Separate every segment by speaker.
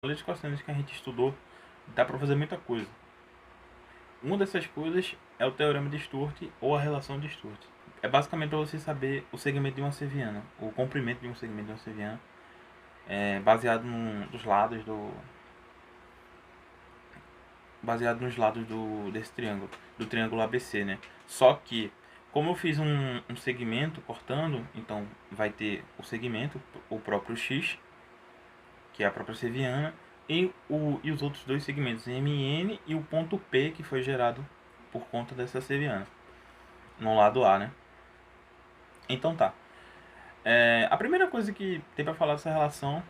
Speaker 1: Leis cossenos que a gente estudou, dá para fazer muita coisa. Uma dessas coisas é o teorema de Sturt ou a relação de Sturt. É basicamente para você saber o segmento de uma seviana, o comprimento de um segmento de uma seviana, baseado nos lados desse triângulo, do triângulo ABC, né? Só que como eu fiz um segmento cortando, então vai ter o segmento, o próprio X, que é a própria seviana, e os outros dois segmentos, MN e o ponto P, que foi gerado por conta dessa seviana, no lado A, né? Então tá. A primeira coisa que tem para falar dessa relação,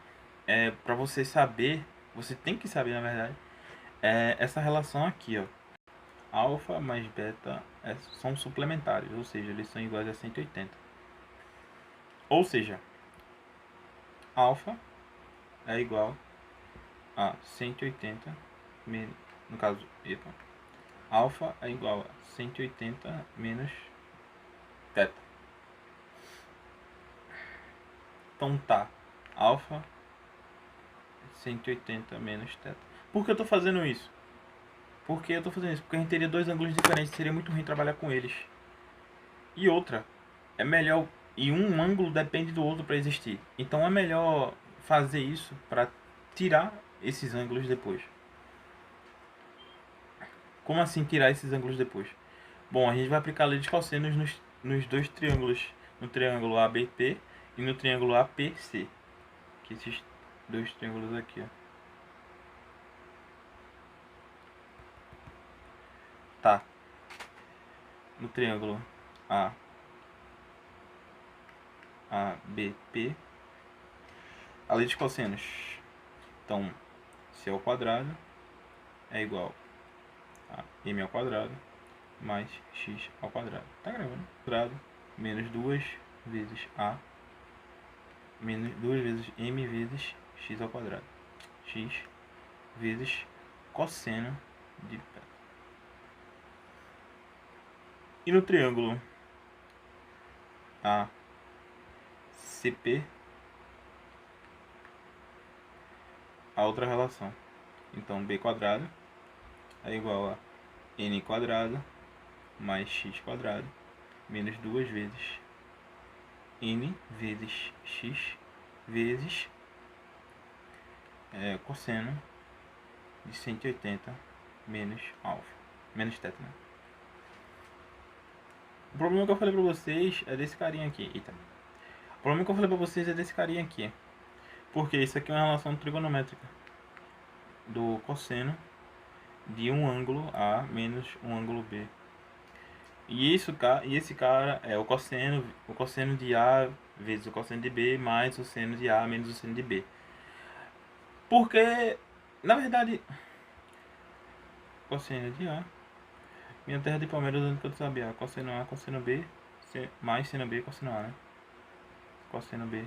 Speaker 1: para você saber, você tem que saber na verdade, é essa relação aqui, ó. Alfa mais beta são suplementares, ou seja, eles são iguais a 180. Ou seja, alfa é igual a 180, no caso, epa, alfa é igual a 180 menos θ. Então tá, alfa 180 menos θ. Por que eu tô fazendo isso? Porque eu tô fazendo isso? Porque a gente teria dois ângulos diferentes, seria muito ruim trabalhar com eles. E outra, é melhor, e um ângulo depende do outro para existir. Então é melhor fazer isso para tirar esses ângulos depois. Como assim tirar esses ângulos depois? Bom, a gente vai aplicar a lei de cossenos nos dois triângulos, no triângulo ABP e no triângulo APC, que esses dois triângulos aqui, ó. Tá. No triângulo ABP, a lei de cossenos. Então, C ao quadrado é igual a M ao quadrado mais X ao quadrado. Tá gravando? Quadrado menos 2 vezes A menos 2 vezes M vezes X ao quadrado. X vezes cosseno de π. E no triângulo ACP, a outra relação. Então, B quadrado é igual a N quadrado mais X quadrado menos 2 vezes N vezes X vezes cosseno de 180 menos alfa, menos θ, né? O problema que eu falei pra vocês é desse carinha aqui. Eita. O problema que eu falei pra vocês é desse carinha aqui. Porque isso aqui é uma relação trigonométrica do cosseno de um ângulo A menos um ângulo B. E esse cara é o cosseno de A vezes o cosseno de B mais o seno de A menos o seno de B. Porque, na verdade, cosseno de A, minha terra de Palmeiras, onde que eu sabia? Cosseno A, cosseno B, mais seno B, cosseno A, né? Cosseno B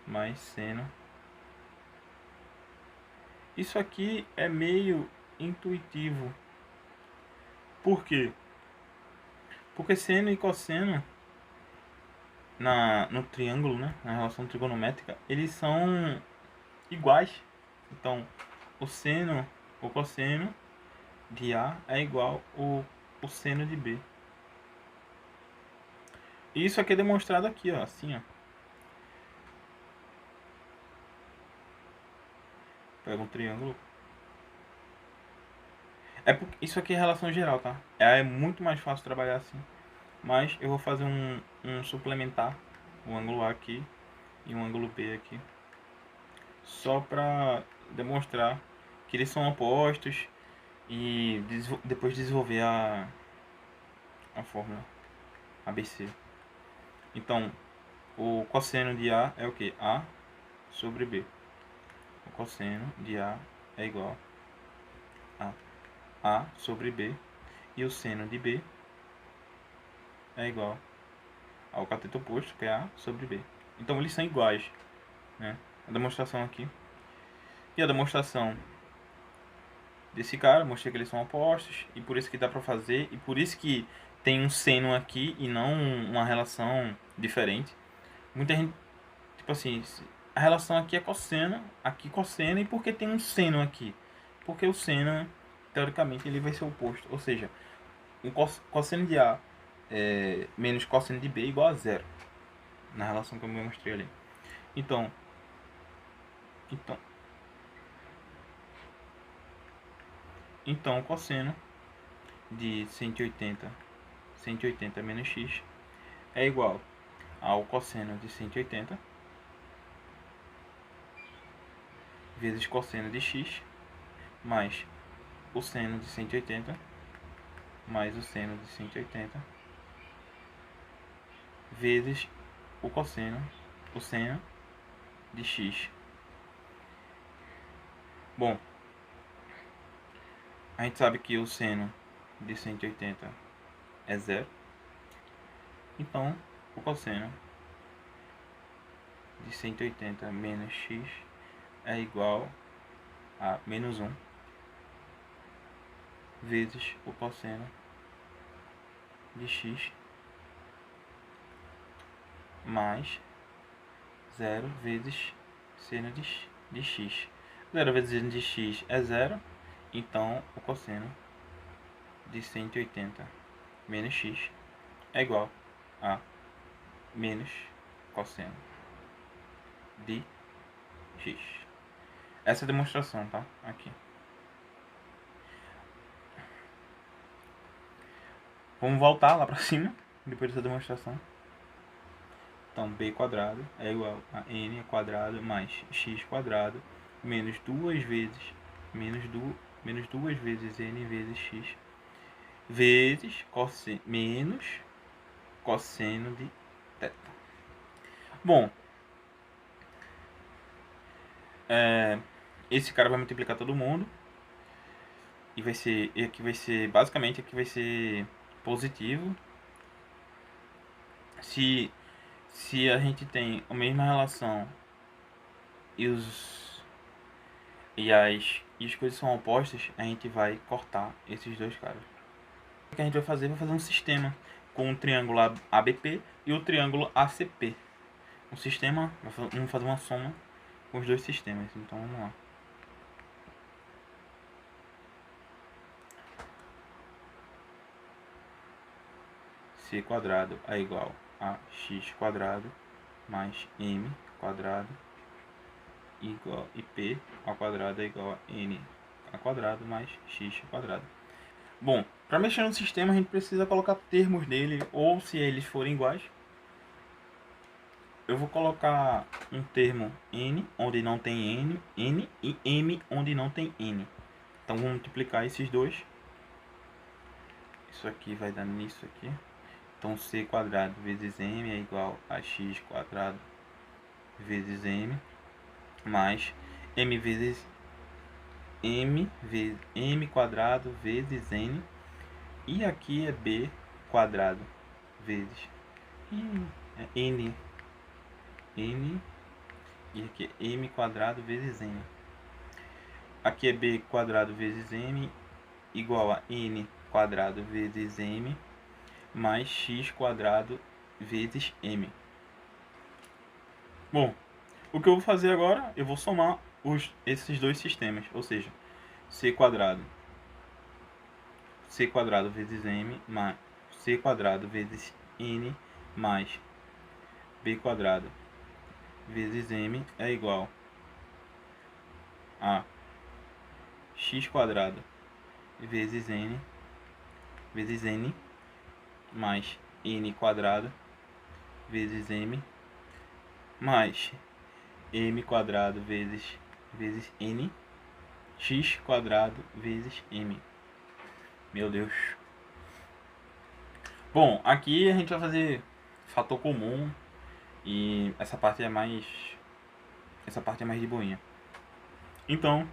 Speaker 1: mais seno. Isso aqui é meio intuitivo. Por quê? Porque seno e cosseno no triângulo, né, na relação trigonométrica, eles são iguais. Então, o cosseno de A é igual o seno de B. E isso aqui é demonstrado aqui, ó, assim, ó. Pega um triângulo. Isso aqui é relação geral, tá? É muito mais fácil trabalhar assim. Mas eu vou fazer um suplementar, um ângulo A aqui e um ângulo B aqui, só para demonstrar que eles são opostos e depois desenvolver a fórmula ABC. Então, o cosseno de A é o que? A sobre B. O cosseno de A é igual a A sobre B. E o seno de B é igual ao cateto oposto, que é A sobre B. Então, eles são iguais, né? A demonstração aqui. E a demonstração desse cara, mostrei que eles são opostos, e por isso que dá pra fazer, e por isso que tem um seno aqui e não uma relação diferente. Muita gente, tipo assim, a relação aqui é cosseno, aqui cosseno, e por que tem um seno aqui? Porque o seno, teoricamente, ele vai ser oposto, ou seja, um cosseno de A menos cosseno de B é igual a zero, na relação que eu mostrei ali. Então o cosseno de 180 menos x é igual ao cosseno de 180 vezes cosseno de x mais o seno de 180 mais o seno de 180 vezes o seno de x. Bom, a gente sabe que o seno de 180 é zero, então o cosseno de 180 menos x é igual a menos 1 vezes o cosseno de x mais 0 vezes seno de x. 0 vezes seno de x é 0, então o cosseno de 180 menos x é igual a menos cosseno de x. Essa é a demonstração, tá? Aqui. Vamos voltar lá pra cima, depois dessa demonstração. Então, b quadrado é igual a n quadrado mais x quadrado menos duas vezes n vezes x vezes menos cosseno de θ. Bom, esse cara vai multiplicar todo mundo e aqui vai ser basicamente positivo se a gente tem a mesma relação e as coisas são opostas, a gente vai cortar esses dois caras. O que a gente vai fazer um sistema com o triângulo ABP e o triângulo ACP. Um sistema, vamos fazer uma soma com os dois sistemas. Então vamos lá. C quadrado é igual a x quadrado mais m quadrado e p ao quadrado é igual a n ao quadrado mais x quadrado. Bom, para mexer no sistema a gente precisa colocar termos nele, ou se eles forem iguais, eu vou colocar um termo n onde não tem n e m onde não tem n. Então vamos multiplicar esses dois. Isso aqui vai dar nisso aqui. Então c quadrado vezes m é igual a x quadrado vezes m mais m vezes m quadrado vezes n, e aqui é b quadrado vezes n e aqui é m quadrado vezes n. Aqui é b quadrado vezes m igual a n quadrado vezes m mais x quadrado vezes m. Bom, o que eu vou fazer agora, eu vou somar esses dois sistemas, ou seja, c quadrado vezes m mais c quadrado vezes n mais b quadrado vezes m é igual a x quadrado vezes n mais n quadrado vezes m mais m quadrado vezes n x quadrado vezes m. Meu Deus. Bom, aqui a gente vai fazer fator comum e essa parte é mais de boinha. Então,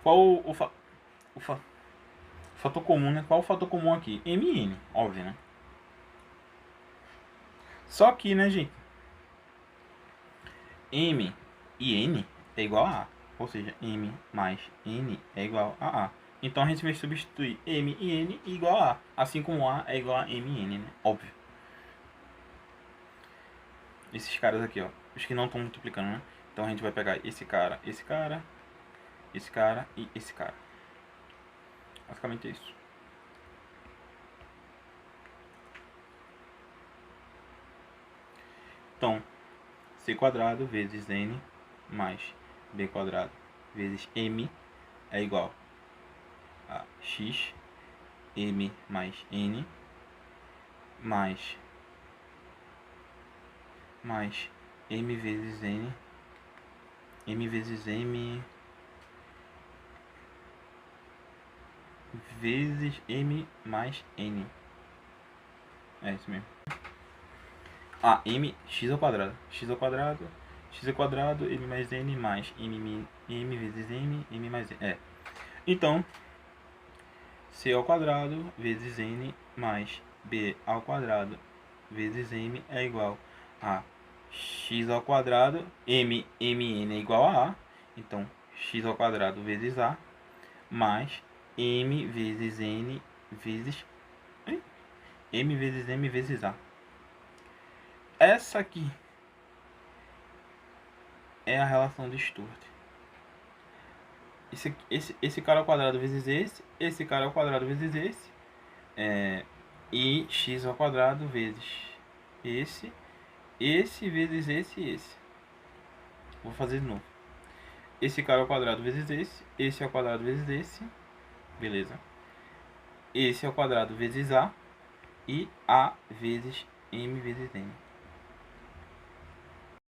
Speaker 1: qual o fator comum, né? Qual o fator comum aqui? M e N, óbvio, né? Só que, né, gente? M e N é igual a A. Ou seja, M mais N é igual a A. Então a gente vai substituir M e N igual a A. Assim como A é igual a M e N, né? Óbvio. esses caras aqui, ó, os que não estão multiplicando, né? Então a gente vai pegar esse cara, esse cara, esse cara e esse cara. Basicamente isso. Então, c quadrado vezes n mais b quadrado vezes m é igual a x m mais n mais m vezes n, m vezes m vezes m mais n. É isso mesmo. Ah, m x ao quadrado, x ao quadrado, m mais n mais m vezes m mais n. É. Então, c ao quadrado vezes n mais b ao quadrado vezes m é igual a x ao quadrado, mn é igual a a, então x ao quadrado vezes a mais m vezes n vezes m vezes m vezes a. Essa aqui é a relação de Sturt. Esse cara ao quadrado vezes esse cara ao quadrado vezes esse, e x ao quadrado vezes esse vezes esse e esse. Vou fazer de novo. Esse cara ao quadrado vezes esse ao quadrado vezes esse, beleza. Esse ao quadrado vezes a e a vezes m vezes n.